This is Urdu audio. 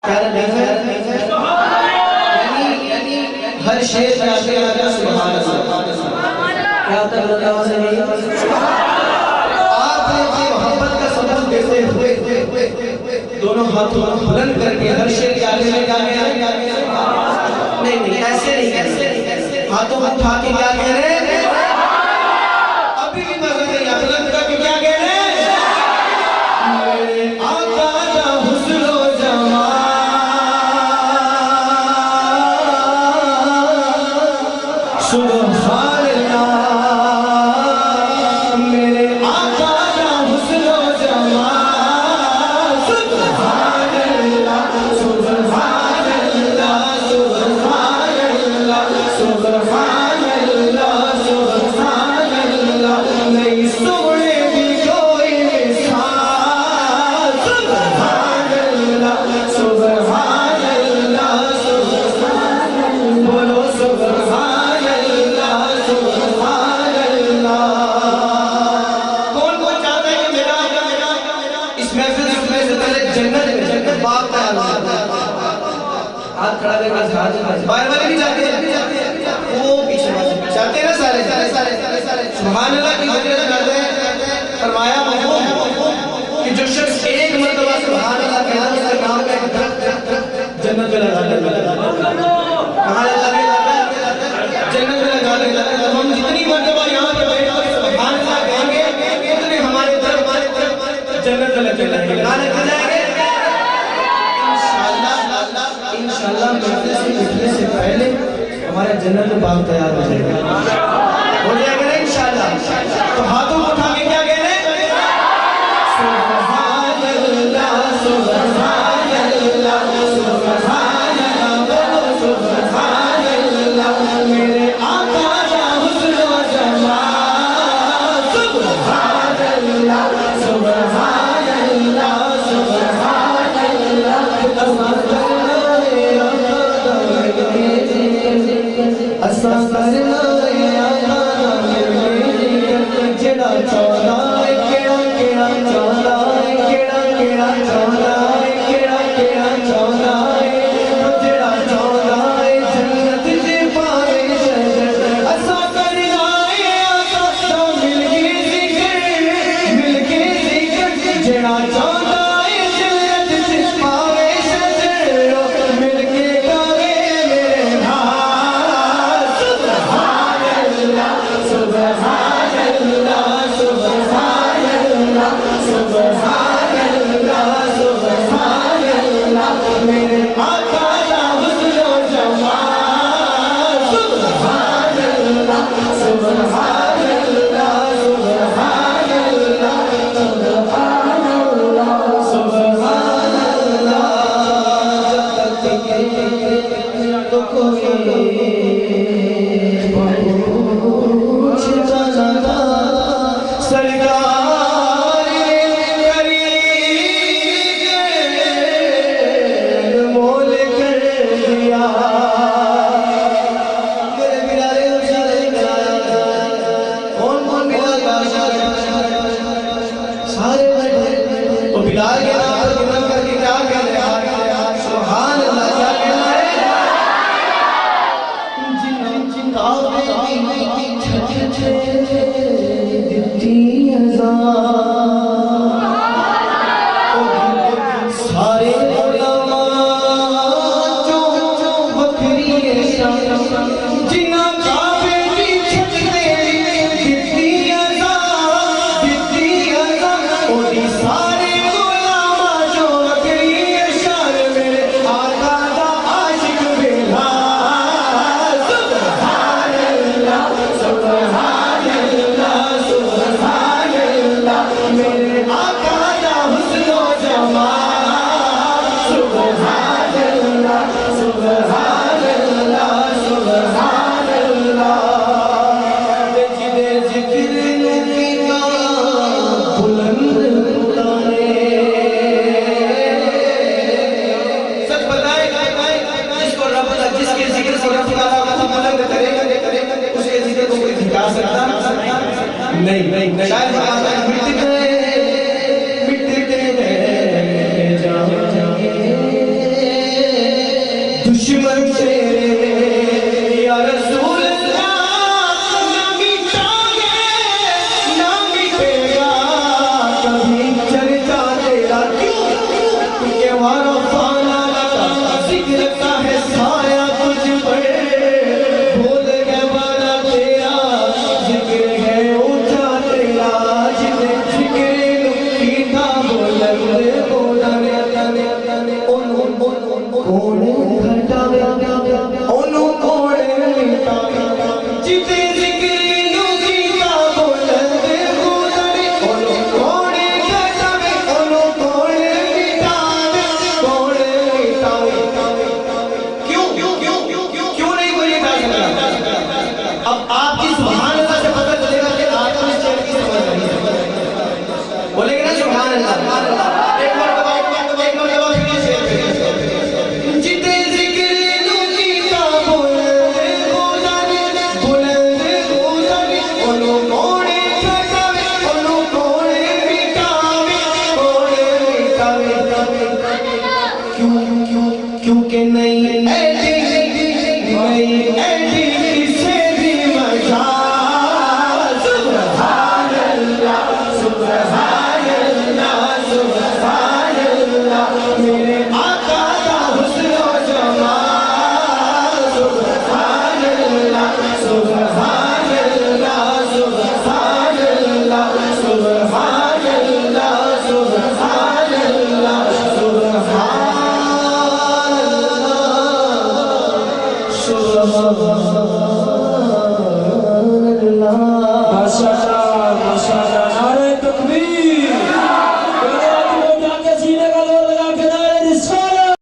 ہر شیر میں آتے آتے سبحان اللہ کیا تک آپ نے محبت کا سبب دیتے ہوئے دونوں ہاتھوں بلند کر کے ہر شیر کے آگے لے جانے نہیں ایسے نہیں ہاتھوں کو اٹھا کے کیا کہہ رہے ہیں ابھی بھی مزہ نہیں آتا بلند کر کے کیا کہہ رہے ہیں باہر والے بھی جاتے ہیں وہ پیچھے جاتے ہیں نا سارے سبحان اللہ کی حضرت کرتے ہیں فرمایا محبوب کہ جو شخص ایک مرتبہ سبحان اللہ کہنا اس کا نام کا جنت میں لگا کہاں لگا جنت میں لگا ہم جتنی مرتبہ یہاں پہ بیٹھ کر سبحان اللہ کہیں گے اتنے ہمارے طرف جنت میں لگا جائیں گے انشاءاللہ مجھے سے اٹھنے سے پہلے ہمارا جنت باغ تیار ہو جائے گا ہو جائے گا نا انشاءاللہ تو ہاتھوں کو اٹھا کے کیا کہہ رہے ہیں سبحان اللہ سبحان اللہ سبحان اللہ سبحان اللہ میرے آقا کا حسن و جمال سبحان اللہ سبحان اللہ سبحان اللہ نہیں شاید مٹتے جاؤ کوڑے گھٹاوے اونوں کوڑے مٹاوے جتے ذکر نو کیتا بلند خداوے اونوں کوڑے گھٹاوے اونوں کوڑے مٹاوے کوڑے مٹاوے کیوں نہیں کوئی مٹا سکتا اب آپ کی سبحان اللہ سے پتہ چلے گا کہ آپ کو اس چیز کی سمجھ نہیں ہے بولے گے نا سبحان اللہ ایک مرتبہ پھر یہ شعر پہ جتے ذکر نو کیتا بلند خداوے اونوں کوڑے گھٹاوے اونوں کوڑے مٹاوے کوڑے مٹاوے کیونکہ نہیں ایڈی کسے بھی مجال سبحان اللہ سبحان اللہ سبحان اللہ میرے آقا کا حسن و جمال سبحان اللہ سبحان اللہ سبحان اللہ سبحان اللہ سبحان اللہ سبحان اللہ